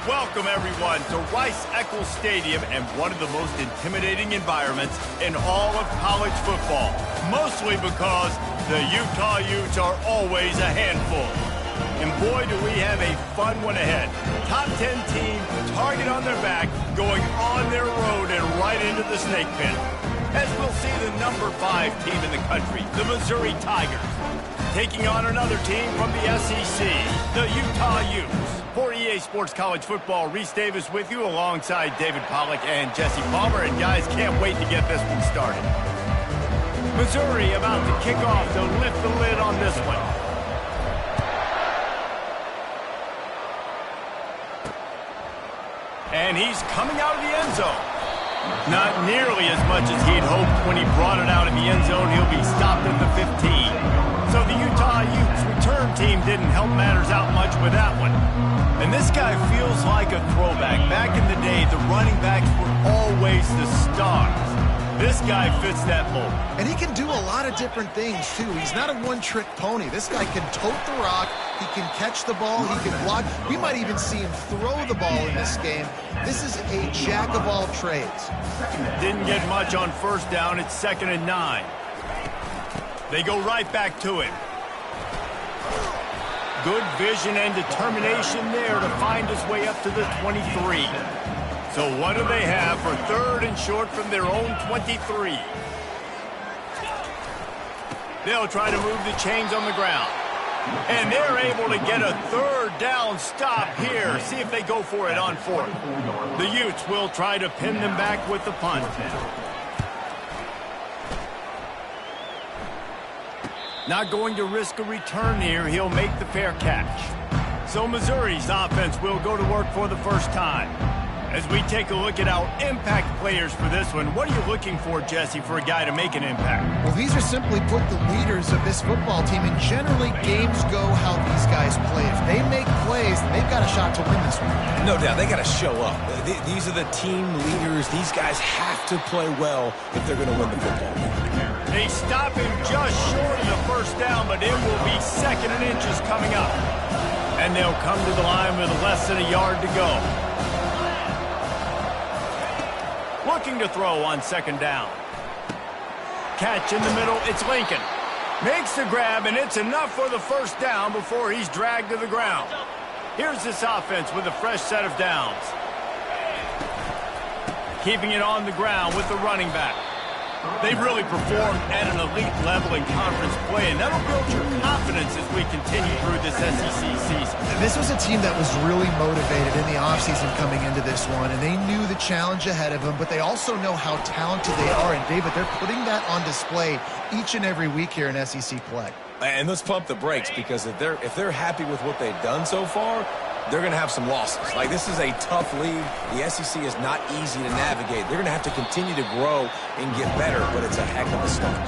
Welcome, everyone, to Rice-Eccles Stadium and one of the most intimidating environments in all of college football, mostly because the Utah Utes are always a handful. And boy, do we have a fun one ahead. Top 10 team, target on their back, going on their road and right into the snake pit. As we'll see the number 5 team in the country, the Missouri Tigers, taking on another team from the SEC, the Utah Utes. For EA Sports College Football, Reese Davis with you alongside David Pollack and Jesse Palmer. And guys, can't wait to get this one started. Missouri about to kick off to lift the lid on this one. And he's coming out of the end zone. Not nearly as much as he'd hoped when he brought it out of the end zone. He'll be stopped at the 15. So the Utah Utes return team didn't help matters out much with that one. And this guy feels like a throwback. Back in the day, the running backs were always the stars. This guy fits that mold. And he can do a lot of different things, too. He's not a one-trick pony. This guy can tote the rock. He can catch the ball. He can block. We might even see him throw the ball in this game. This is a jack of all trades. Didn't get much on first down. It's 2nd and 9. They go right back to him. Good vision and determination there to find his way up to the 23. So what do they have for 3rd and short from their own 23? They'll try to move the chains on the ground. And they're able to get a 3rd down stop here. See if they go for it on 4th. The Utes will try to pin them back with the punt. Not going to risk a return here. He'll make the fair catch. So Missouri's offense will go to work for the first time. As we take a look at our impact players for this one, what are you looking for, Jesse, for a guy to make an impact? Well, these are simply put the leaders of this football team, and generally games go how these guys play. If they make plays, they've got a shot to win this one. No doubt, they got to show up. These are the team leaders. These guys have to play well if they're going to win the football game. They stop him just short of the first down, but it will be 2nd and inches coming up. And they'll come to the line with less than a yard to go. Looking to throw on 2nd down. Catch in the middle, it's Lincoln. Makes the grab, and it's enough for the first down before he's dragged to the ground. Here's this offense with a fresh set of downs. Keeping it on the ground with the running back. They've really performed at an elite level in conference play, and that'll build your confidence as we continue through this SEC season. This was a team that was really motivated in the offseason coming into this one, and they knew the challenge ahead of them, but they also know how talented they are. And, David, they're putting that on display each and every week here in SEC play. And let's pump the brakes, because if they're happy with what they've done so far, they're going to have some losses. Like, this is a tough league. The SEC is not easy to navigate. They're going to have to continue to grow and get better, but it's a heck of a start.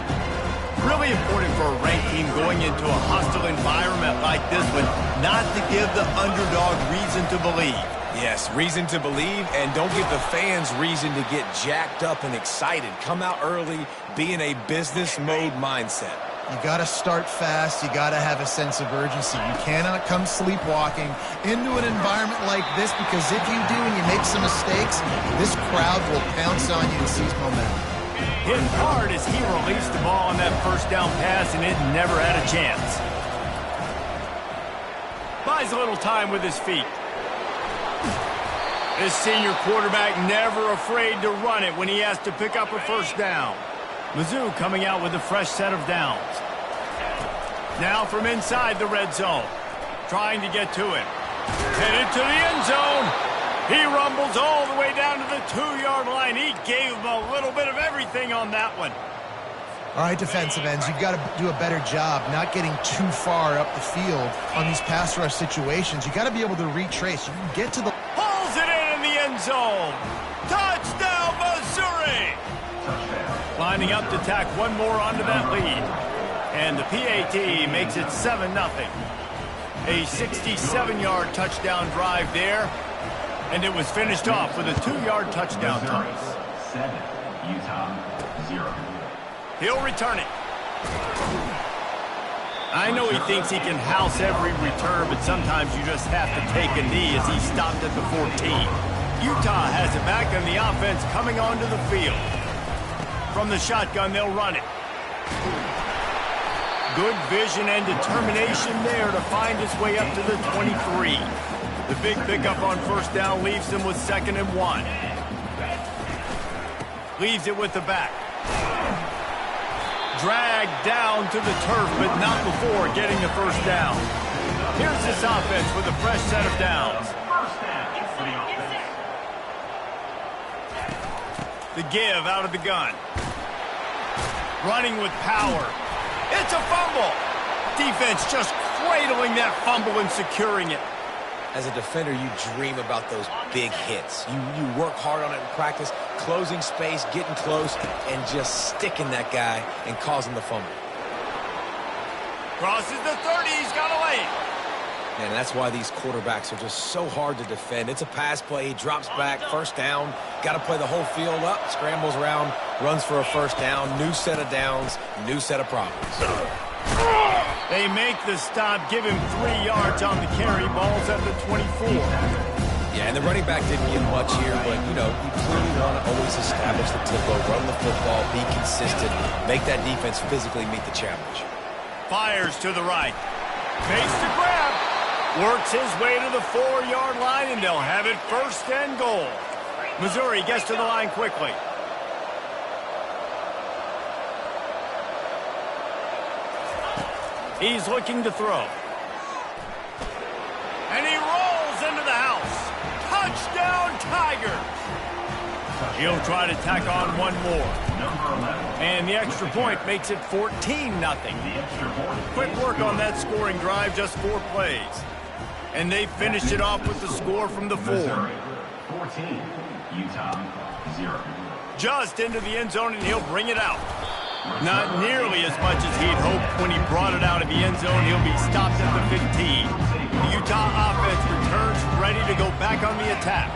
Really important for a ranked team going into a hostile environment like this one, not to give the underdog reason to believe. Yes, reason to believe, and don't give the fans reason to get jacked up and excited. Come out early, be in a business mode mindset. You got to start fast. You got to have a sense of urgency. You cannot come sleepwalking into an environment like this, because if you do and you make some mistakes, this crowd will pounce on you and seize momentum. Hit hard as he released the ball on that first down pass, and it never had a chance. Buys a little time with his feet. This senior quarterback never afraid to run it when he has to pick up a first down. Mizzou coming out with a fresh set of downs. Now from inside the red zone. Trying to get to him. Headed to the end zone. He rumbles all the way down to the 2-yard line. He gave him a little bit of everything on that one. All right, defensive ends, you've got to do a better job not getting too far up the field on these pass rush situations. You've got to be able to retrace. You can get to the... Pulls it in the end zone. Touchdown, Missouri! Lining up to tack one more onto that lead. And the PAT makes it 7-0. A 67-yard touchdown drive there. And it was finished off with a 2-yard touchdown toss. 7, Utah 0. He'll return it. I know he thinks he can house every return, but sometimes you just have to take a knee as he stopped at the 14. Utah has it back, and the offense coming onto the field. From the shotgun, they'll run it. Good vision and determination there to find his way up to the 23. The big pickup on first down leaves them with 2nd and 1. Leaves it with the back. Dragged down to the turf, but not before getting the first down. Here's this offense with a fresh set of downs. The give out of the gun. Running with power. It's a fumble. Defense just cradling that fumble and securing it. As a defender, you dream about those big hits. You work hard on it in practice, closing space, getting close, and just sticking that guy and causing the fumble. Crosses the 30. He's got a lane. And that's why these quarterbacks are just so hard to defend. It's a pass play. He drops back, first down. Got to play the whole field up, scrambles around, runs for a first down, new set of downs, new set of problems. They make the stop, give him 3 yards on the carry. Ball's at the 24. Yeah, and the running back didn't get much here, but, you know, you clearly want to always establish the tempo, run the football, be consistent, make that defense physically meet the challenge. Fires to the right. Makes the grab. Works his way to the 4-yard line, and they'll have it 1st and goal. Missouri gets to the line quickly. He's looking to throw. And he rolls into the house. Touchdown, Tigers! He'll try to tack on one more. And the extra point makes it 14-0. Quick work on that scoring drive, just 4 plays. And they finished it off with the score from the 4. 14, Utah 0. Just into the end zone, and he'll bring it out. Not nearly as much as he'd hoped when he brought it out of the end zone. He'll be stopped at the 15. The Utah offense returns ready to go back on the attack.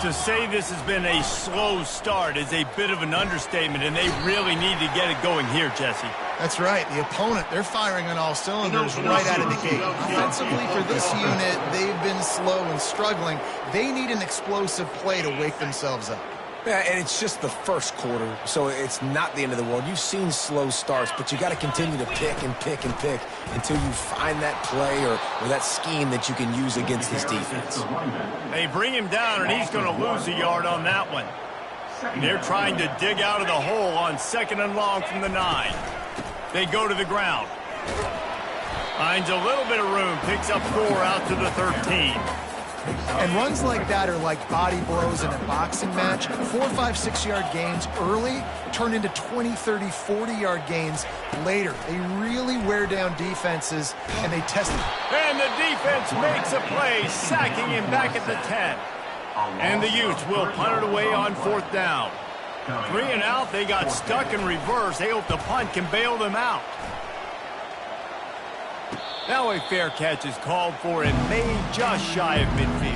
To say this has been a slow start is a bit of an understatement, and they really need to get it going here, Jesse. That's right. The opponent, they're firing on all cylinders right out of the gate. Offensively, for this unit, they've been slow and struggling. They need an explosive play to wake themselves up. Yeah, and it's just the first quarter, so it's not the end of the world. You've seen slow starts, but you got to continue to pick and pick and pick until you find that play or that scheme that you can use against this defense. They bring him down, and he's going to lose a yard on that one. They're trying to dig out of the hole on 2nd and long from the 9. They go to the ground. Finds a little bit of room, picks up 4 out to the 13. And runs like that are like body blows in a boxing match. 4, 5, 6-yard gains early turn into 20, 30, 40-yard gains later. They really wear down defenses, and they test it. And the defense makes a play, sacking him back at the 10. And the Utes will punt it away on 4th down. 3 and out, they got stuck in reverse. They hope the punt can bail them out. Now a fair catch is called for and made just shy of midfield.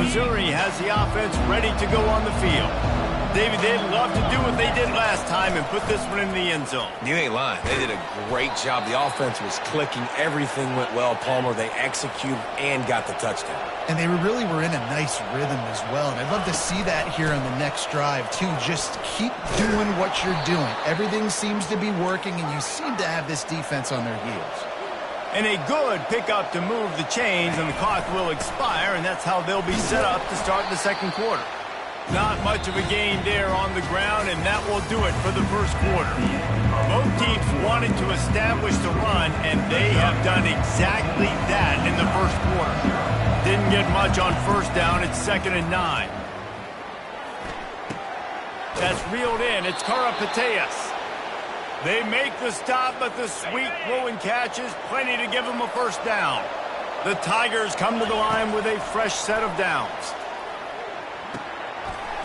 Missouri has the offense ready to go on the field. David, they'd love to do what they did last time and put this one in the end zone. You ain't lying. They did a great job. The offense was clicking. Everything went well. Palmer, they executed and got the touchdown. And they really were in a nice rhythm as well. And I'd love to see that here on the next drive, too. Just keep doing what you're doing. Everything seems to be working, and you seem to have this defense on their heels. And a good pickup to move the chains, and the clock will expire, and that's how they'll be set up to start the 2nd quarter. Not much of a gain there on the ground, and that will do it for the 1st quarter. Both teams wanted to establish the run, and they have done exactly that in the 1st quarter. Didn't get much on 1st down. It's 2nd and 9. That's reeled in. It's Karapateas. They make the stop, but the sweet throw and catch is plenty to give them a 1st down. The Tigers come to the line with a fresh set of downs.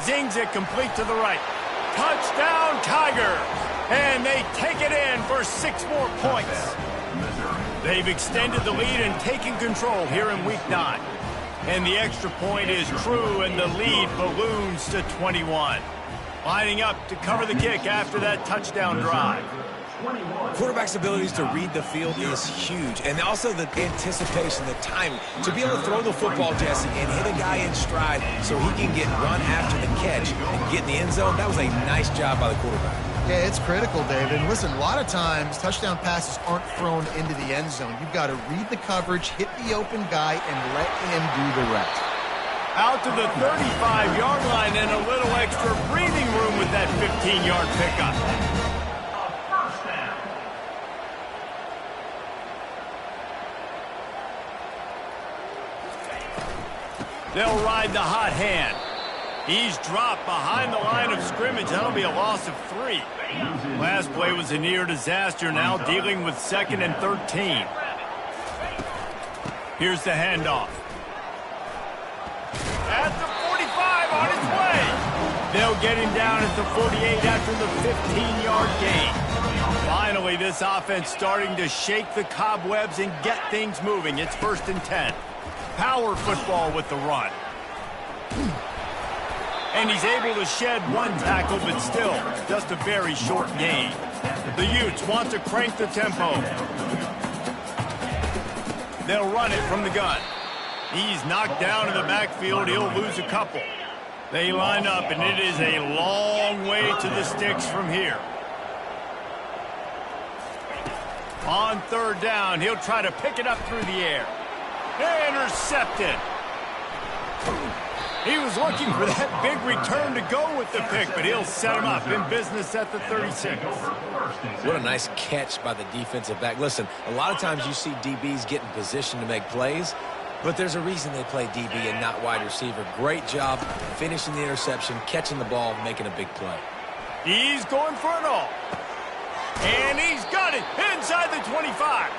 Zings it complete to the right. Touchdown, Tigers! And they take it in for 6 more points. They've extended the lead and taken control here in Week 9. And the extra point is true, and the lead balloons to 21. Lining up to cover the kick after that touchdown drive. Quarterback's abilities to read the field is huge. And also the anticipation, the timing. To be able to throw the football, Jesse, and hit a guy in stride so he can get run after the catch and get in the end zone, that was a nice job by the quarterback. Yeah, it's critical, David. And listen, a lot of times touchdown passes aren't thrown into the end zone. You've got to read the coverage, hit the open guy, and let him do the rest. Out to the 35-yard line and a little extra breathing room with that 15-yard pickup. First down. They'll ride the hot hand. He's dropped behind the line of scrimmage. That'll be a loss of 3. Last play was a near disaster, now dealing with 2nd and 13. Here's the handoff. At the 45, on his way. They'll get him down at the 48 after the 15-yard gain. Finally, this offense starting to shake the cobwebs and get things moving. It's 1st and 10. Power football with the run. And he's able to shed 1 tackle, but still just a very short gain. The Utes want to crank the tempo. They'll run it from the gun. He's knocked down in the backfield. He'll lose a couple. They line up, and it is a long way to the sticks from here. On 3rd down, he'll try to pick it up through the air. Intercepted. He was looking for that big return to go with the pick, but he'll set him up in business at the 36. What a nice catch by the defensive back. Listen, a lot of times you see DBs get in position to make plays, but there's a reason they play DB and not wide receiver. Great job finishing the interception, catching the ball, making a big play. He's going for it all. And he's got it inside the 25.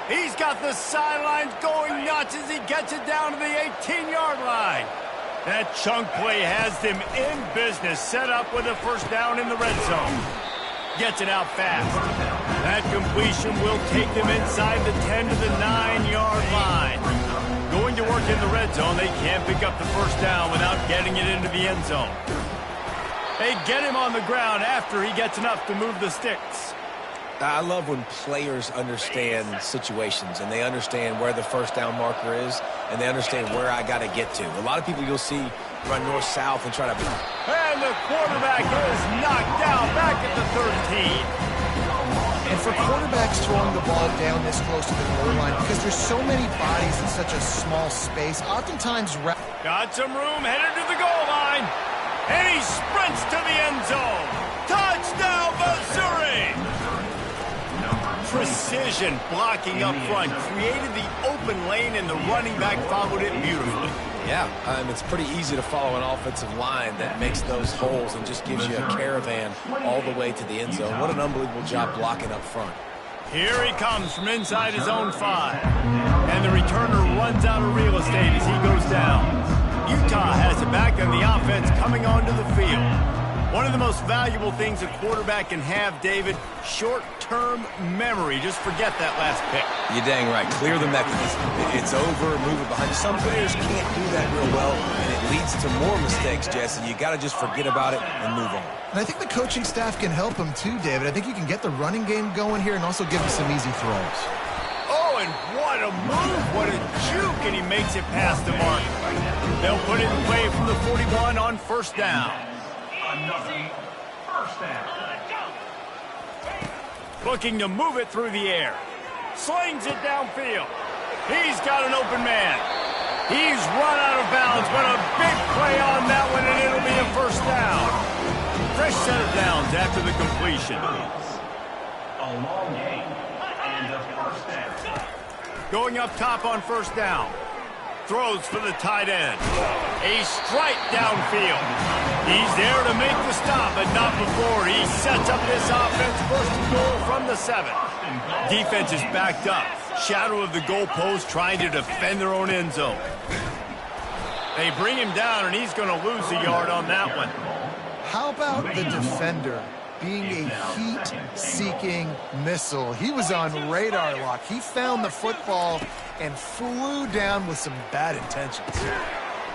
He's got the sidelines going nuts as he gets it down to the 18-yard line. That chunk play has them in business, set up with a 1st down in the red zone. Gets it out fast. That completion will take them inside the 10 to the 9-yard line. Going to work in the red zone, they can't pick up the 1st down without getting it into the end zone. They get him on the ground after he gets enough to move the sticks. I love when players understand situations and they understand where the 1st down marker is and they understand where I got to get to. A lot of people you'll see run north-south and try to... And the quarterback is knocked down back at the 13. And for quarterbacks throwing the ball down this close to the goal line, because there's so many bodies in such a small space, oftentimes... Got some room, headed to the goal line. And he sprints to the end zone. Touchdown, Missouri! Precision blocking up front, created the open lane, and the running back followed it beautifully. Yeah, it's pretty easy to follow an offensive line that makes those holes and just gives you a caravan all the way to the end zone. What an unbelievable job blocking up front. Here he comes from inside his own 5. And the returner runs out of real estate as he goes down. Utah has it back on the offense coming onto the field. One of the most valuable things a quarterback can have, David, short-term memory. Just forget that last pick. You're dang right. Clear the mechanism. It's over, move it behind you. Some players can't do that real well, and it leads to more mistakes, Jesse. You got to just forget about it and move on. And I think the coaching staff can help him too, David. I think you can get the running game going here and also give him some easy throws. Oh, and what a move. What a juke, and he makes it past the mark. They'll put it in play from the 41 on 1st down. Another 1st down. Looking to move it through the air. Slings it downfield. He's got an open man. He's run out of bounds, but a big play on that one, and it'll be a 1st down. Fresh set of downs after the completion. A long gain and a 1st down. Going up top on 1st down. Throws for the tight end. A strike downfield. He's there to make the stop, but not before. He sets up this offense 1st and goal from the 7. Defense is backed up. Shadow of the goalpost trying to defend their own end zone. They bring him down, and he's going to lose a yard on that one. How about the defender being a heat-seeking missile? He was on radar lock. He found the football and flew down with some bad intentions.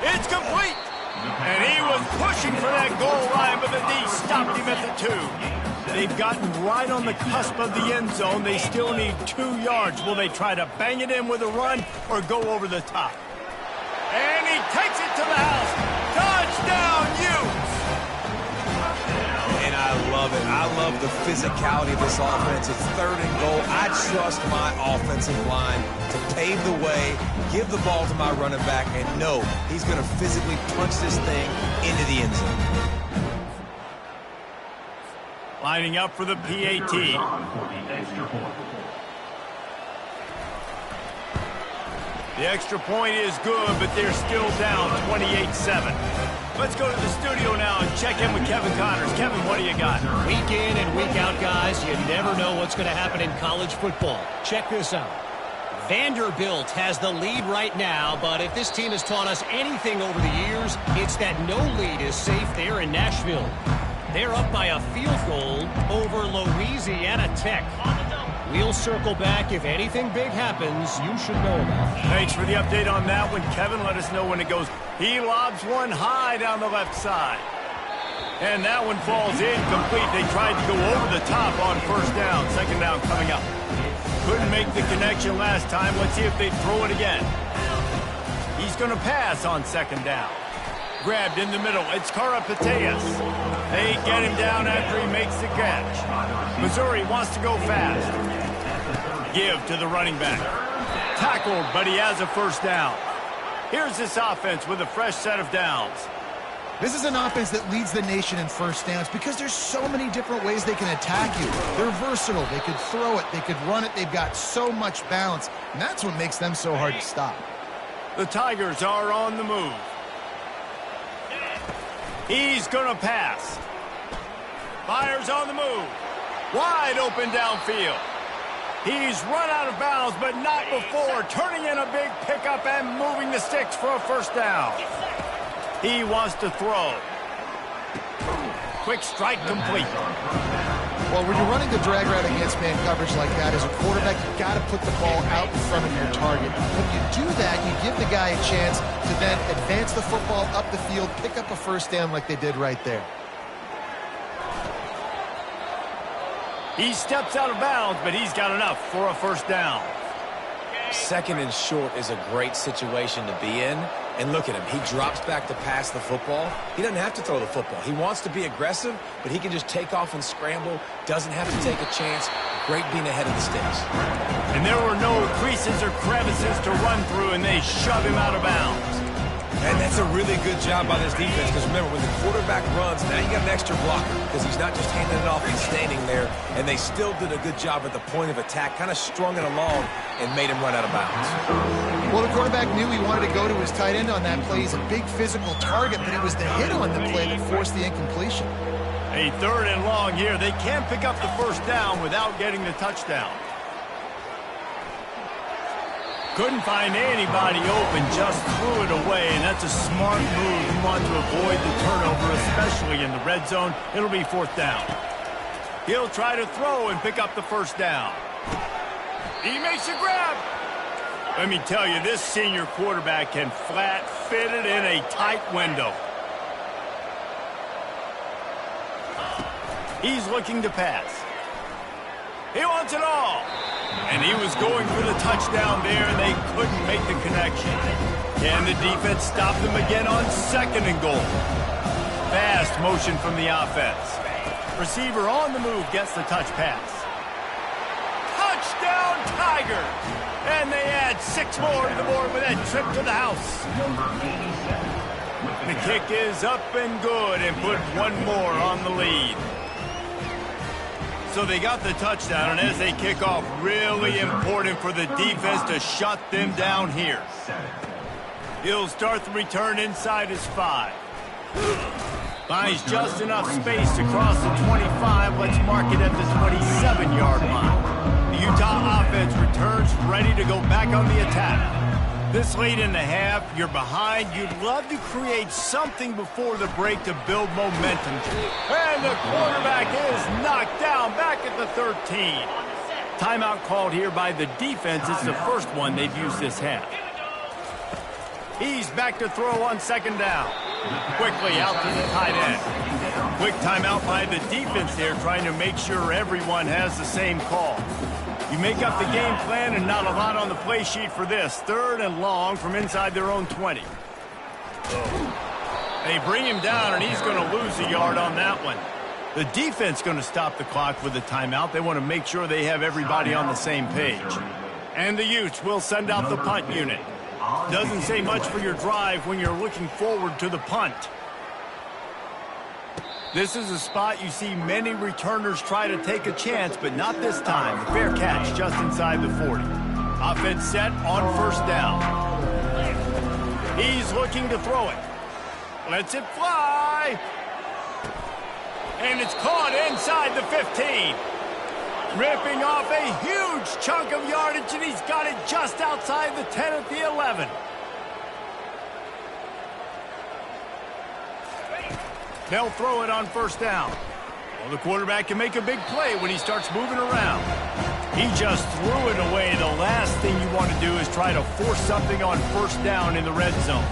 It's complete. And he was pushing for that goal line, but the D stopped him at the 2. They've gotten right on the cusp of the end zone. They still need 2 yards. Will they try to bang it in with a run or go over the top? And he takes it to the house. Touchdown, Utes! And I love it. I love the physicality of this offense. It's 3rd and goal. I trust my offensive line to pave the way, give the ball to my running back, and know he's going to physically punch this thing into the end zone. Lining up for the PAT. The extra point is good, but they're still down 28-7. Let's go to the studio now and check in with Kevin Connors. Kevin, what do you got? Week in and week out, guys, you never know what's going to happen in college football. Check this out. Vanderbilt has the lead right now, but if this team has taught us anything over the years, it's that no lead is safe there in Nashville. They're up by a field goal over Louisiana Tech. We'll circle back. If anything big happens, you should know about it. Thanks for the update on that one, Kevin. Let us know when it goes. He lobs one high down the left side. And that one falls incomplete. They tried to go over the top on 1st down. 2nd down coming up. Couldn't make the connection last time. Let's see if they throw it again. He's going to pass on 2nd down. Grabbed in the middle. It's Karapateas. They get him down after he makes the catch. Missouri wants to go fast. Give to the running back. Tackled, but he has a 1st down. Here's this offense with a fresh set of downs. This is an offense that leads the nation in 1st downs because there's so many different ways they can attack you. They're versatile. They could throw it. They could run it. They've got so much balance, and that's what makes them so hard to stop. The Tigers are on the move. He's going to pass. Fires on the move. Wide open downfield. He's run out of bounds, but not before. Turning in a big pickup and moving the sticks for a 1st down. He wants to throw. Quick strike complete. Well, when you're running the drag route against man coverage like that, as a quarterback, you've got to put the ball out in front of your target. When you do that, you give the guy a chance to then advance the football up the field, pick up a 1st down like they did right there. He steps out of bounds, but he's got enough for a 1st down. 2nd and short is a great situation to be in. And look at him. He drops back to pass the football. He doesn't have to throw the football. He wants to be aggressive, but he can just take off and scramble. Doesn't have to take a chance. Great being ahead of the sticks. And there were no creases or crevices to run through, and they shove him out of bounds. And that's a really good job by this defense, because remember, when the quarterback runs, now you got an extra blocker, because he's not just handing it off and standing there, and they still did a good job at the point of attack, kind of strung it along and made him run out of bounds. Well, the quarterback knew he wanted to go to his tight end on that play. He's a big physical target, but it was the hit on the play that forced the incompletion. A 3rd and long here. They can't pick up the 1st down without getting the touchdown. Couldn't find anybody open, just threw it away, and that's a smart move. You want to avoid the turnover, especially in the red zone. It'll be 4th down. He'll try to throw and pick up the 1st down. He makes a grab. Let me tell you, this senior quarterback can flat fit it in a tight window. He's looking to pass. He wants it all. And he was going for the touchdown there, and they couldn't make the connection. Can the defense stop them again on 2nd and goal? Fast motion from the offense. Receiver on the move gets the touch pass. Touchdown, Tigers! And they add 6 more to the board with that trip to the house. The kick is up and good and put 1 more on the lead. So they got the touchdown, and as they kick off, really important for the defense to shut them down here. He'll start the return inside his 5. Finds just enough space to cross the 25. Let's mark it at the 27-yard line. The Utah offense returns ready to go back on the attack. This late in the half, you're behind. You'd love to create something before the break to build momentum. And the quarterback is knocked down back at the 13. Timeout called here by the defense. It's the first one they've used this half. He's back to throw on 2nd down. Quickly out to the tight end. Quick timeout by the defense there, trying to make sure everyone has the same call. You make up the game plan and not a lot on the play sheet for this. 3rd and long from inside their own 20. They bring him down, and he's going to lose a yard on that one. The defense going to stop the clock with a timeout. They want to make sure they have everybody on the same page. And the Utes will send out the punt unit. Doesn't say much for your drive when you're looking forward to the punt. This is a spot you see many returners try to take a chance, but not this time. The fair catch just inside the 40. Offense set on 1st down. He's looking to throw it. Lets it fly. And it's caught inside the 15. Ripping off a huge chunk of yardage, and he's got it just outside the 10 at the 11. They'll throw it on 1st down. Well, the quarterback can make a big play when he starts moving around. He just threw it away. The last thing you want to do is try to force something on 1st down in the red zone.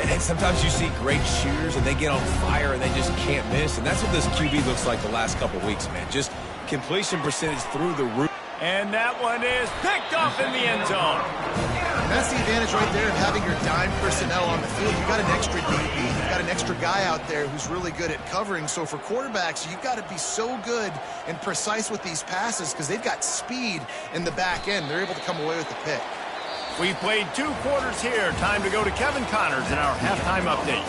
And sometimes you see great shooters, and they get on fire, and they just can't miss. And that's what this QB looks like the last couple weeks, man. Just completion percentage through the roof. And that one is picked off in the end zone. And that's the advantage right there of having your dime personnel on the field. You've got an extra DB. You've got an extra guy out there who's really good at covering. So for quarterbacks, you've got to be so good and precise with these passes because they've got speed in the back end. They're able to come away with the pick. We played 2 quarters here. Time to go to Kevin Connors in our halftime update.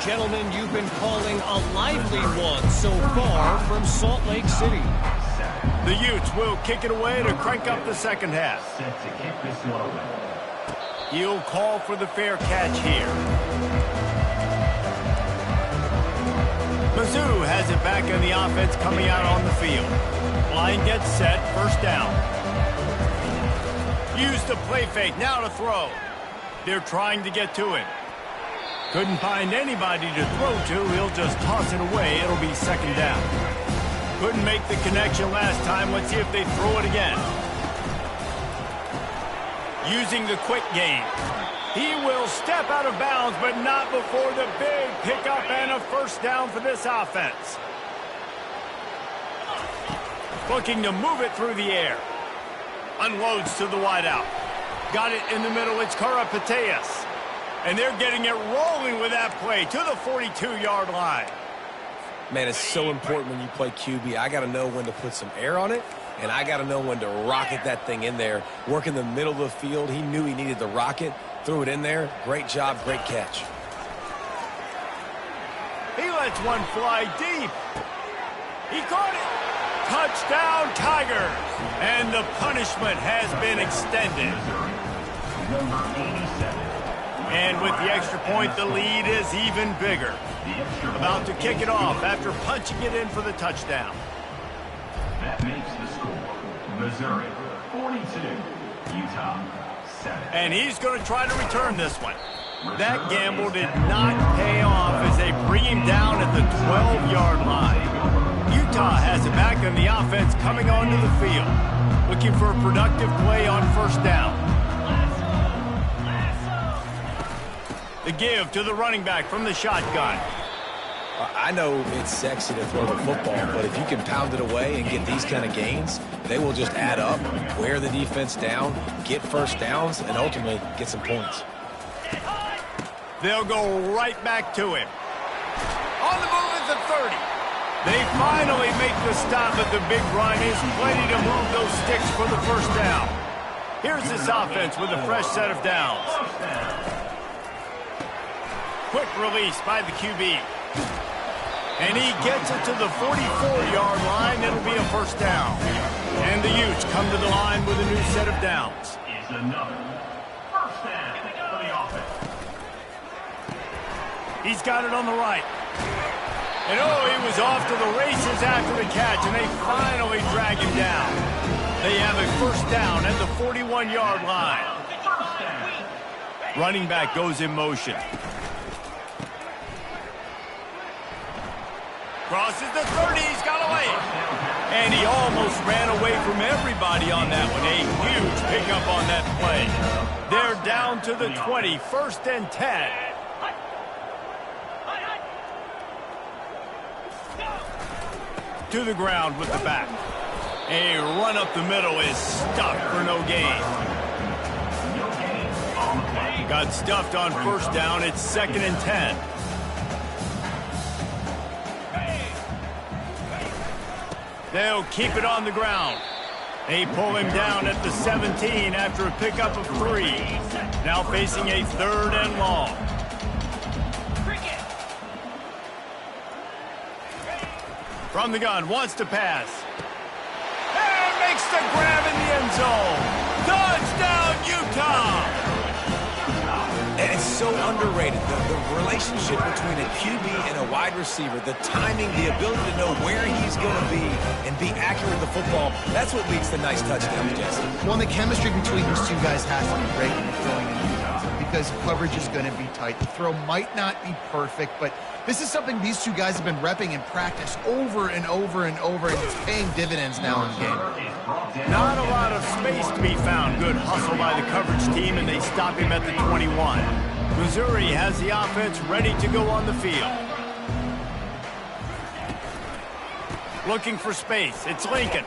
Gentlemen, you've been calling a lively one so far from Salt Lake City. The Utes will kick it away to crank up the 2nd half. He'll call for the fair catch here. Mizzou has it back in the offense coming out on the field. Line gets set, 1st down. Use the play fake, now to throw. They're trying to get to him. Couldn't find anybody to throw to. He'll just toss it away. It'll be 2nd down. Couldn't make the connection last time. Let's see if they throw it again. Using the quick game. He will step out of bounds, but not before the big pickup and a 1st down for this offense. Looking to move it through the air. Unloads to the wideout. Got it in the middle. It's Karapateas. And they're getting it rolling with that play to the 42-yard line. Man, it's so important when you play QB. I got to know when to put some air on it, and I got to know when to rocket that thing in there. Work in the middle of the field. He knew he needed the rocket. Threw it in there. Great job, great catch. He lets one fly deep. He caught it. Touchdown, Tigers. And the punishment has been extended. And with the extra point, the lead is even bigger. About to kick it off after punching it in for the touchdown. That makes the score. Missouri 42, Utah 7. And he's going to try to return this one. That gamble did not pay off as they bring him down at the 12-yard line. Utah has it back on the offense coming onto the field. Looking for a productive play on 1st down. The give to the running back from the shotgun. I know it's sexy to throw the football, but if you can pound it away and get these kind of gains, they will just add up, wear the defense down, get 1st downs, and ultimately get some points. They'll go right back to him. On the move at the 30. They finally make the stop at the big run. Is plenty to move those sticks for the 1st down. Here's this offense with a fresh set of downs. Quick release by the QB. And he gets it to the 44-yard line. It'll be a 1st down. And the Utes come to the line with a new set of downs. Is another 1st down for the offense. He's got it on the right. And oh, he was off to the races after the catch, and they finally drag him down. They have a 1st down at the 41-yard line. Running back goes in motion. Crosses the 30, he's got away. And he almost ran away from everybody on that one. A huge pickup on that play. They're down to the 20, 1st and 10. to the ground with the back. A run up the middle is stuffed for no gain. Got stuffed on first down. It's 2nd and 10. They'll keep it on the ground. They pull him down at the 17 after a pickup of 3. Now facing a 3rd and long. From the gun, wants to pass. And makes the grab in the end zone. Touchdown, Utah! And it's so underrated, the relationship between a QB and a wide receiver, the timing, the ability to know where he's going to be and be accurate with the football, that's what leads to nice touchdowns, Jesse. Well, the chemistry between these two guys has to be great when you're throwing in because coverage is going to be tight. The throw might not be perfect, but this is something these two guys have been repping in practice over and over and over, and it's paying dividends now in game. Not a lot of space to be found. Good hustle by the coverage team, and they stop him at the 21. Missouri has the offense ready to go on the field. Looking for space. It's Lincoln.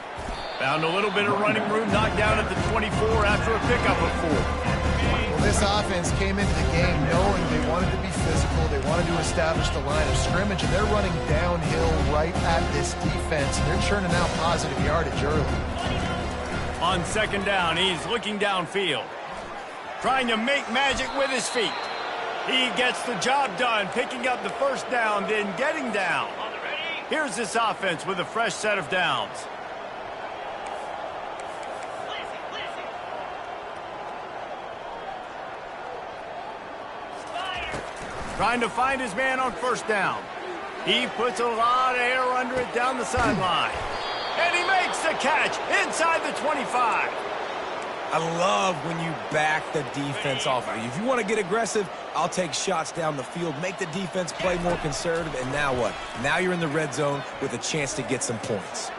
Found a little bit of running room, knocked down at the 24 after a pickup of 4. Well, this offense came into the game knowing they wanted to be physical, they wanted to establish the line of scrimmage, and they're running downhill right at this defense, and they're churning out positive yardage early. On 2nd down, he's looking downfield. Trying to make magic with his feet. He gets the job done, picking up the 1st down, then getting down. Here's this offense with a fresh set of downs. Trying to find his man on 1st down. He puts a lot of air under it down the sideline. And he makes the catch inside the 25. I love when you back the defense off of you. If you want to get aggressive, I'll take shots down the field, make the defense play more conservative, and now what? Now you're in the red zone with a chance to get some points.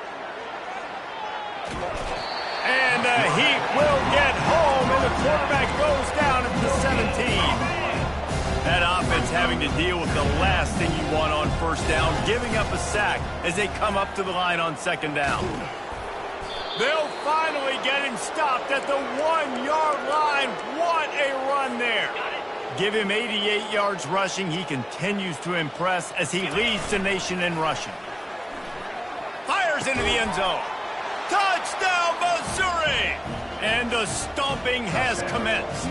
And the Heat will get home, and the quarterback goes down at the 17. That offense having to deal with the last thing you want on 1st down, giving up a sack as they come up to the line on 2nd down. They'll finally get him stopped at the 1-yard line. What a run there. Give him 88 yards rushing. He continues to impress as he leads the nation in rushing. Fires into the end zone. Touchdown, Missouri! And the stomping has commenced.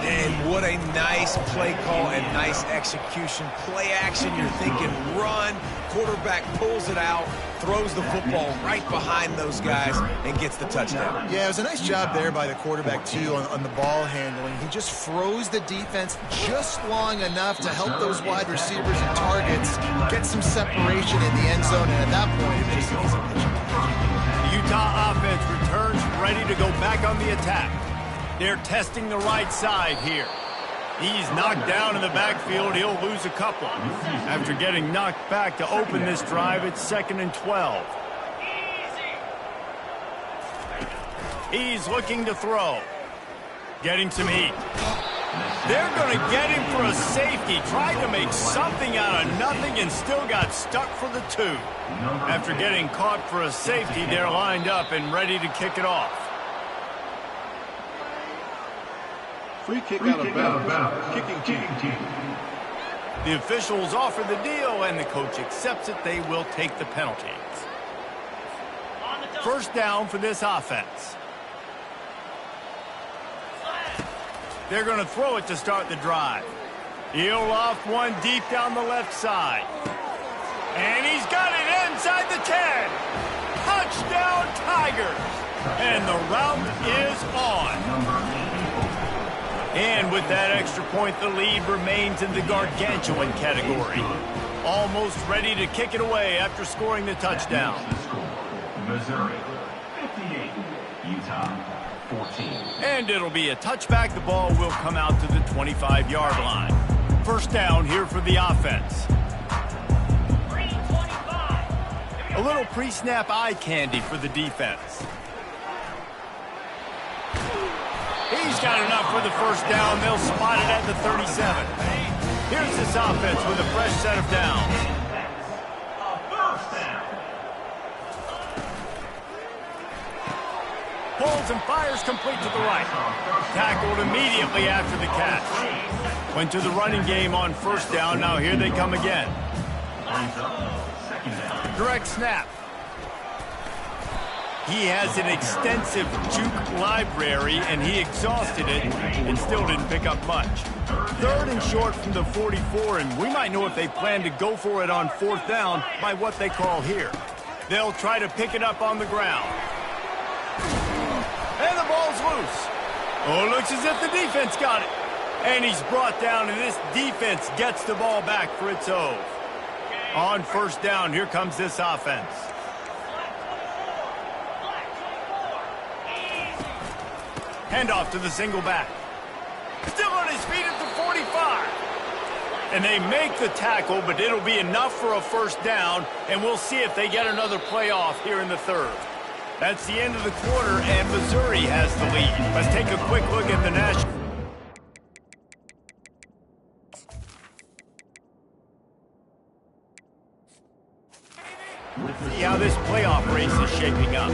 And what a nice play call and nice execution. Play action, you're thinking run. Quarterback pulls it out, throws the football right behind those guys, and gets the touchdown. Yeah, it was a nice job there by the quarterback, too, on the ball handling. He just froze the defense just long enough to help those wide receivers and targets get some separation in the end zone, and at that point, it was just an easy pitch. The Utah offense returns ready to go back on the attack. They're testing the right side here. He's knocked down in the backfield. He'll lose a couple. After getting knocked back to open this drive, it's 2nd and 12. He's looking to throw. Getting some heat. They're going to get him for a safety. Tried to make something out of nothing and still got stuck for the 2. After getting caught for a safety, they're lined up and ready to kick it off. Free kick out of bounds. Kicking team. The officials offer the deal, and the coach accepts it. They will take the penalties. 1st down for this offense. They're going to throw it to start the drive. He'll loft one deep down the left side. And he's got it inside the 10. Touchdown, Tigers. And the route is on. And with that extra point, the lead remains in the gargantuan category. Almost ready to kick it away after scoring the touchdown. Missouri, 58. Utah, 14. And it'll be a touchback. The ball will come out to the 25-yard line. 1st down here for the offense. A little pre-snap eye candy for the defense. He's got enough for the 1st down. They'll spot it at the 37. Here's this offense with a fresh set of downs. pulls and fires complete to the right. Tackled immediately after the catch. Went to the running game on first down. Now here they come again. Direct snap. He has an extensive juke library, and he exhausted it and still didn't pick up much. 3rd and short from the 44, and we might know if they plan to go for it on 4th down by what they call here. They'll try to pick it up on the ground. And the ball's loose. Oh, looks as if the defense got it. And he's brought down, and this defense gets the ball back for its own. On first down, here comes this offense. Handoff to the single back. Still on his feet at the 45. And they make the tackle, but it'll be enough for a first down, and we'll see if they get another play off here in the 3rd. That's the end of the quarter, and Missouri has the lead. Let's take a quick look at the national. See how this playoff race is shaping up.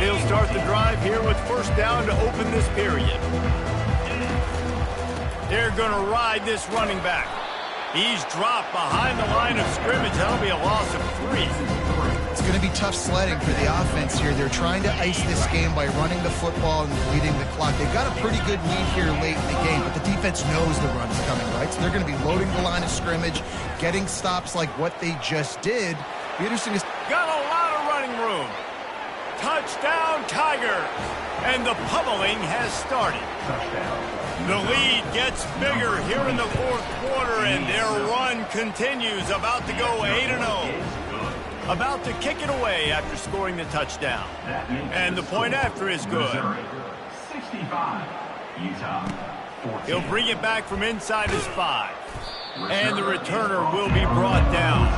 They'll start the drive here with first down to open this period. They're going to ride this running back. He's dropped behind the line of scrimmage. That'll be a loss of 3. It's going to be tough sledding for the offense here. They're trying to ice this game by running the football and leading the clock. They've got a pretty good lead here late in the game, but the defense knows the run's coming, right? So they're going to be loading the line of scrimmage, getting stops like what they just did. Be interesting to... Got a lot of running room. Touchdown, Tigers! And the pummeling has started. The lead gets bigger here in the 4th quarter, and their run continues. About to go 8-0. About to kick it away after scoring the touchdown. And the point after is good. 65, Utah. 14. He'll bring it back from inside his 5. And the returner will be brought down.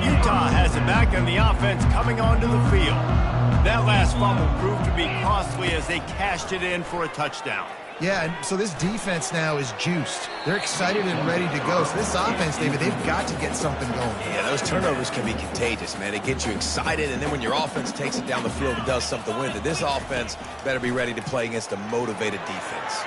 Utah has it back on the offense coming onto the field. That last fumble proved to be costly as they cashed it in for a touchdown. Yeah, and so this defense now is juiced. They're excited and ready to go. So this offense, David, they've got to get something going. Yeah, those turnovers can be contagious, man. It gets you excited, and then when your offense takes it down the field and does something with it, this offense better be ready to play against a motivated defense.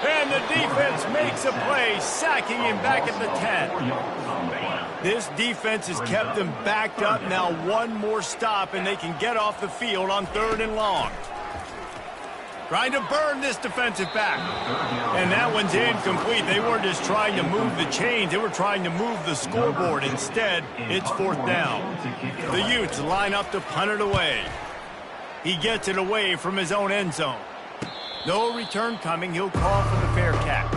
And the defense makes a play, sacking him back at the 10. This defense has kept them backed up. Now one more stop, and they can get off the field on 3rd and long. Trying to burn this defensive back. And that one's incomplete. They weren't just trying to move the chains. They were trying to move the scoreboard. Instead, it's 4th down. The Utes line up to punt it away. He gets it away from his own end zone. No return coming. He'll call for the fair catch.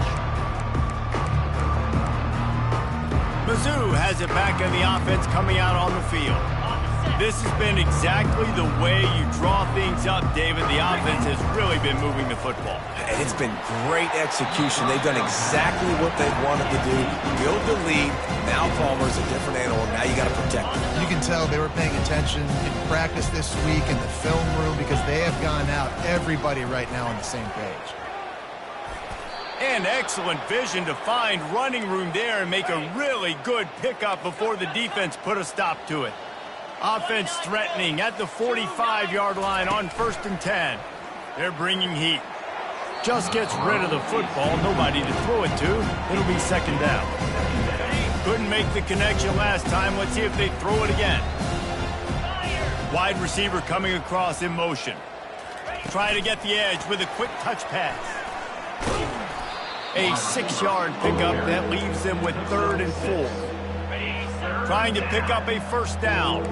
Mizzou has it back in the offense coming out on the field. This has been exactly the way you draw things up, David. The offense has really been moving the football. And it's been great execution. They've done exactly what they've wanted to do. Build the lead. Now Palmer's a different animal. Now you got to protect him. You can tell they were paying attention in practice this week in the film room because they have gone out, everybody right now on the same page. And excellent vision to find running room there and make a really good pickup before the defense put a stop to it. Offense threatening at the 45-yard line on 1st and 10. They're bringing heat. Just gets rid of the football. Nobody to throw it to. It'll be 2nd down. Couldn't make the connection last time. Let's see if they throw it again. Wide receiver coming across in motion. Trying to get the edge with a quick touch pass. A 6-yard pickup that leaves them with 3rd and 4. Trying to pick up a first down.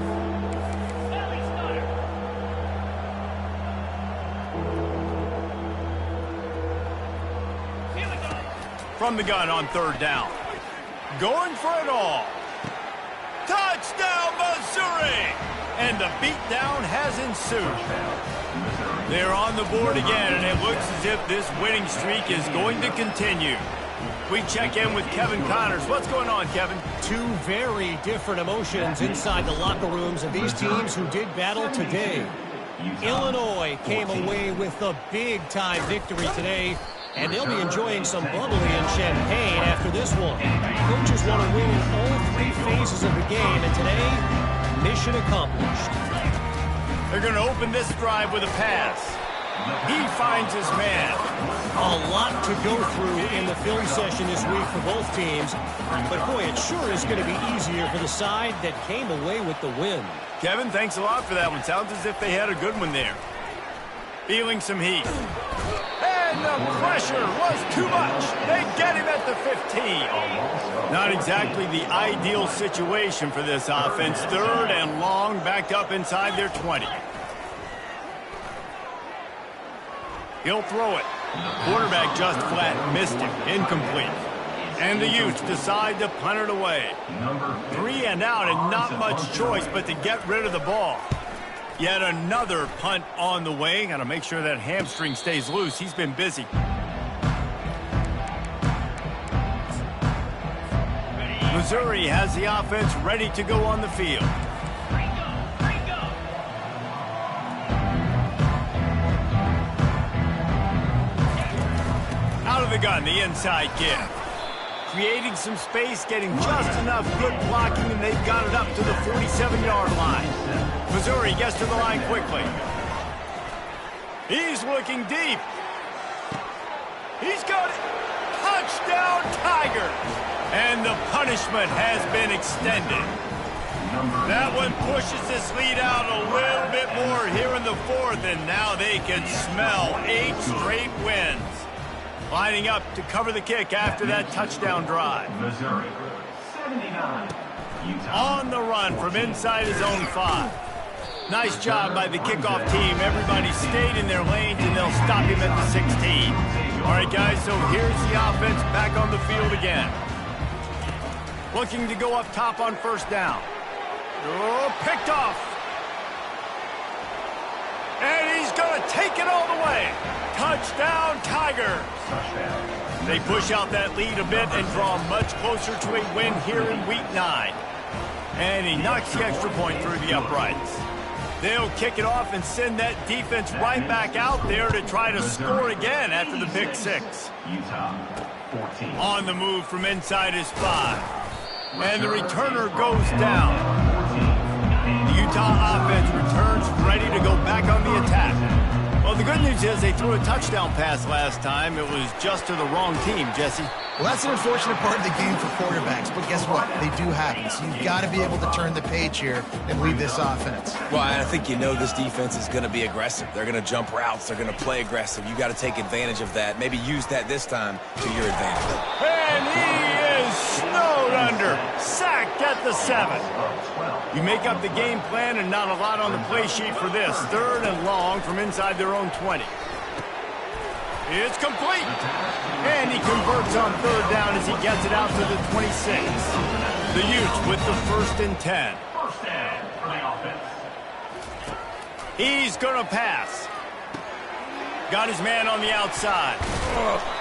From the gun on 3rd down. Going for it all. Touchdown, Missouri! And the beatdown has ensued. They're on the board again, and it looks as if this winning streak is going to continue. We check in with Kevin Connors. What's going on, Kevin? Two very different emotions inside the locker rooms of these teams who did battle today. Illinois came away with a big-time victory today And they'll be enjoying some bubbly and champagne after this one. Coaches want to win in all three phases of the game, and today, mission accomplished. They're going to open this drive with a pass. He finds his man. A lot to go through in the film session this week for both teams. But, boy, it sure is going to be easier for the side that came away with the win. Kevin, thanks a lot for that one. Sounds as if they had a good one there. Feeling some heat. And the pressure was too much. They get him at the 15. Not exactly the ideal situation for this offense. 3rd and long, backed up inside their 20. He'll throw it. Quarterback just flat missed it. Incomplete. And the Utes decide to punt it away. 3 and out and not much choice but to get rid of the ball. Yet another punt on the way. Got to make sure that hamstring stays loose. He's been busy. Missouri has the offense ready to go on the field. Out of the gun, the inside kick. Creating some space, getting just enough good blocking, and they've got it up to the 47-yard line. Missouri gets to the line quickly. He's looking deep. He's got it. Touchdown, Tigers. And the punishment has been extended. That one pushes this lead out a little bit more here in the 4th, and now they can smell 8 straight wins. Lining up to cover the kick after that touchdown drive. Missouri, 79. On the run from inside his own 5. Nice job by the kickoff team. Everybody stayed in their lanes, and they'll stop him at the 16. All right, guys, so here's the offense back on the field again. Looking to go up top on 1st down. Oh, picked off. And he's going to take it all the way. Touchdown, Tigers. They push out that lead a bit and draw much closer to a win here in Week 9. And he knocks the extra point through the uprights. They'll kick it off and send that defense right back out there to try to score again after the pick 6. On the move from inside his 5. And the returner goes down. The Utah offense returns ready to go back on the attack. Well, the good news is they threw a touchdown pass last time. It was just to the wrong team, Jesse. Well, that's an unfortunate part of the game for quarterbacks, but guess what? They do happen, so you've got to be able to turn the page here and lead this offense. Well, I think you know this defense is going to be aggressive. They're going to jump routes. They're going to play aggressive. You got to take advantage of that. Maybe use that this time to your advantage. And he is snowed under. Sacked at the 7. You make up the game plan and not a lot on the play sheet for this. 3rd and long from inside their own 20. It's complete. And he converts on 3rd down as he gets it out to the 26. The Utes with the 1st and 10. First down for the offense. He's going to pass. Got his man on the outside.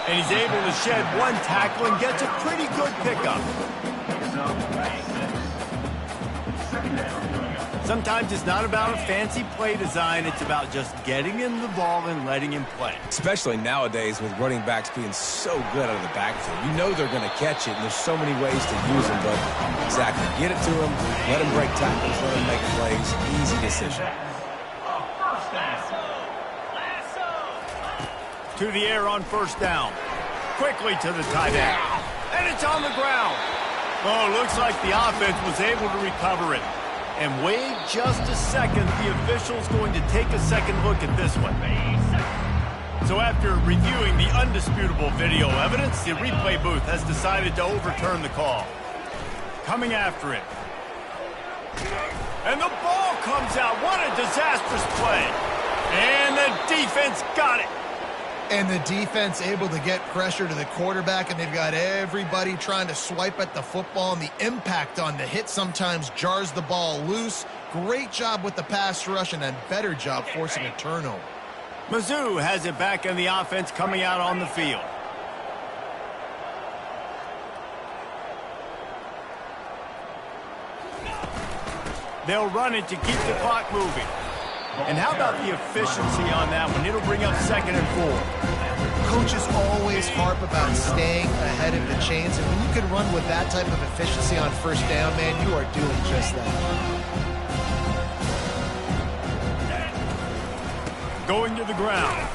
And he's able to shed one tackle and gets a pretty good pickup. Sometimes it's not about a fancy play design. It's about just getting him the ball and letting him play. Especially nowadays with running backs being so good out of the backfield. You know they're going to catch it, and there's so many ways to use them. But exactly, get it to him, let him break tackles, let him make plays. Easy decision. To the air on 1st down. Quickly to the tight end. And it's on the ground. Oh, looks like the offense was able to recover it. And wait just a second. The official's going to take a second look at this one. So after reviewing the undisputable video evidence, the replay booth has decided to overturn the call. Coming after it. And the ball comes out. What a disastrous play. And the defense got it. And the defense able to get pressure to the quarterback, and they've got everybody trying to swipe at the football, and the impact on the hit sometimes jars the ball loose. Great job with the pass rush, and a better job forcing a turnover. Mizzou has it back in the offense coming out on the field. They'll run it to keep the clock moving. And how about the efficiency on that one? It'll bring up 2nd and 4. Coaches always harp about staying ahead of the chains, and when you can run with that type of efficiency on first down, man, you are doing just that. Going to the ground.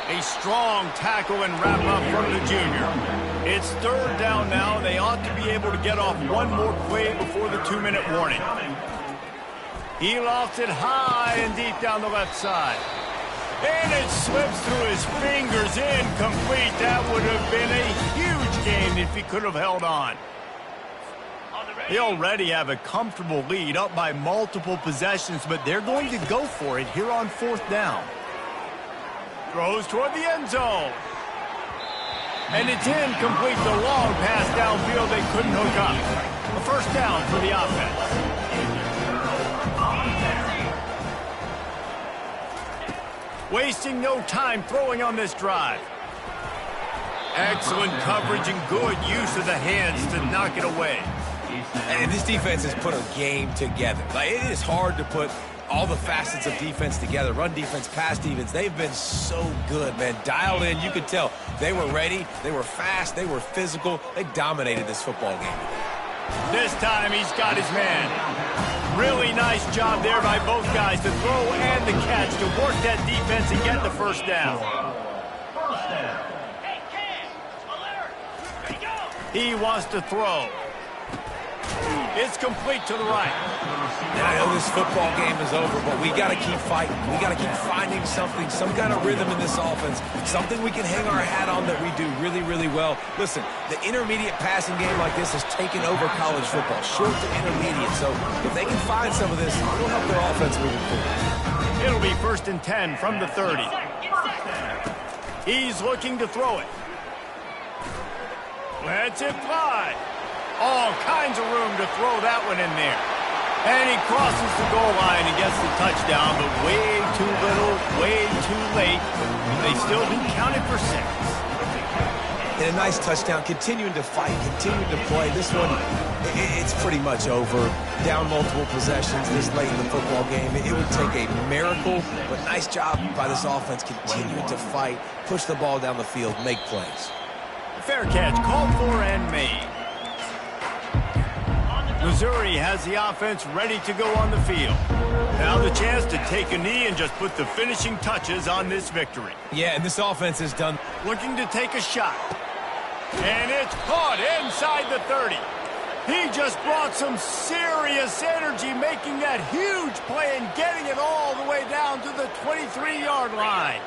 A strong tackle and wrap up from the junior. It's third down now. They ought to be able to get off one more play before the 2-minute warning. He lofts it high and deep down the left side. And it slips through his fingers, incomplete. That would have been a huge gain if he could have held on. They already have a comfortable lead, up by multiple possessions, but they're going to go for it here on fourth down. Throws toward the end zone. And it's incomplete. The long pass downfield they couldn't hook up. A first down for the offense. Wasting no time throwing on this drive. Excellent coverage and good use of the hands to knock it away. And this defense has put a game together. Like, it is hard to put all the facets of defense together. Run defense, pass defense. They've been so good, man. Dialed in. You could tell they were ready. They were fast. They were physical. They dominated this football game. This time he's got his man. Really nice job there by both guys to throw and the catch to work that defense and get the first down. He wants to throw. It's complete to the right. And I know this football game is over, but we got to keep fighting. We got to keep finding something, some kind of rhythm in this offense, something we can hang our hat on that we do really, really well. Listen, the intermediate passing game like this has taken over college football, short to intermediate. So if they can find some of this, it'll help their offense moving forward. It'll be 1st and 10 from the 30. He's looking to throw it. Lets it fly. All kinds of room to throw that one in there. And he crosses the goal line and gets the touchdown, but way too little, way too late. They still do count it for 6. And a nice touchdown, continuing to fight, continuing to play. This one, it's pretty much over. Down multiple possessions this late in the football game. It would take a miracle, but nice job by this offense continuing to fight, push the ball down the field, make plays. Fair catch, called for and made. Missouri has the offense ready to go on the field. Now the chance to take a knee and just put the finishing touches on this victory. Yeah, and this offense is done. Looking to take a shot. And it's caught inside the 30. He just brought some serious energy, making that huge play and getting it all the way down to the 23-yard line.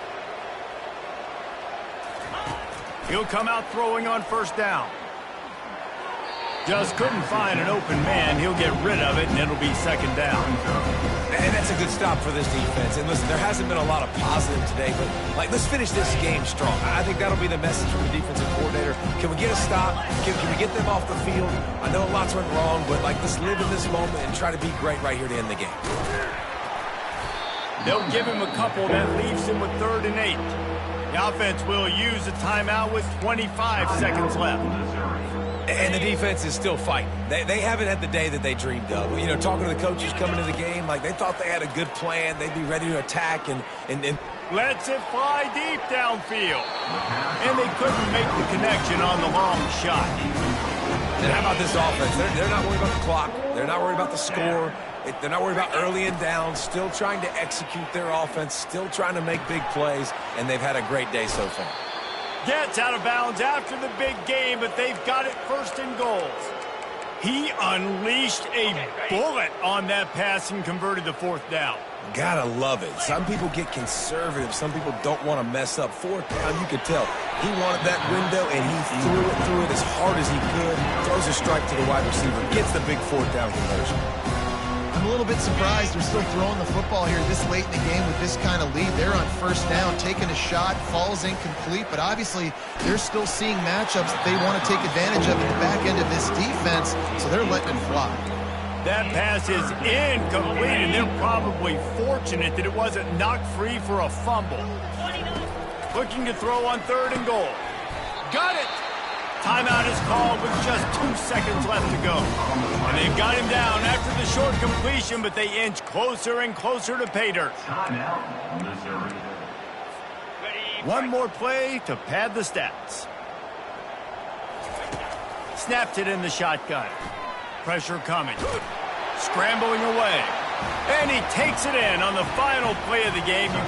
He'll come out throwing on first down. Just couldn't find an open man. He'll get rid of it, and it'll be 2nd down. And that's a good stop for this defense. And listen, there hasn't been a lot of positive today, but, let's finish this game strong. I think that'll be the message from the defensive coordinator. Can we get a stop? Can we get them off the field? I know lots went wrong, but, let's live in this moment and try to be great right here to end the game. They'll give him a couple. That leaves him with 3rd and 8. The offense will use a timeout with 25 seconds left. And the defense is still fighting. They haven't had the day that they dreamed of. Talking to the coaches coming to the game, they thought they had a good plan. They'd be ready to attack and lets it fly deep downfield. And they couldn't make the connection on the long shot. And how about this offense? They're not worried about the clock. They're not worried about the score. They're not worried about early and down. Still trying to execute their offense. Still trying to make big plays. And they've had a great day so far. Gets out of bounds after the big game, but they've got it 1st and goals. He unleashed a bullet on that pass and converted the 4th down. Gotta love it. Some people get conservative. Some people don't want to mess up. 4th down, you could tell. He wanted that window, and he threw it as hard as he could. Throws a strike to the wide receiver. Gets the big 4th down conversion. I'm a little bit surprised they're still throwing the football here this late in the game with this kind of lead. They're on 1st down, taking a shot, falls incomplete, but obviously they're still seeing matchups that they want to take advantage of at the back end of this defense, so they're letting it fly. That pass is incomplete, and they're probably fortunate that it wasn't knocked free for a fumble. Looking to throw on 3rd and goal. Got it! Timeout is called with just 2 seconds left to go. And they've got him down after the short completion, but they inch closer and closer to pay dirt. Timeout, Missouri. One more play to pad the stats. Snapped it in the shotgun. Pressure coming. Scrambling away. And he takes it in on the final play of the game.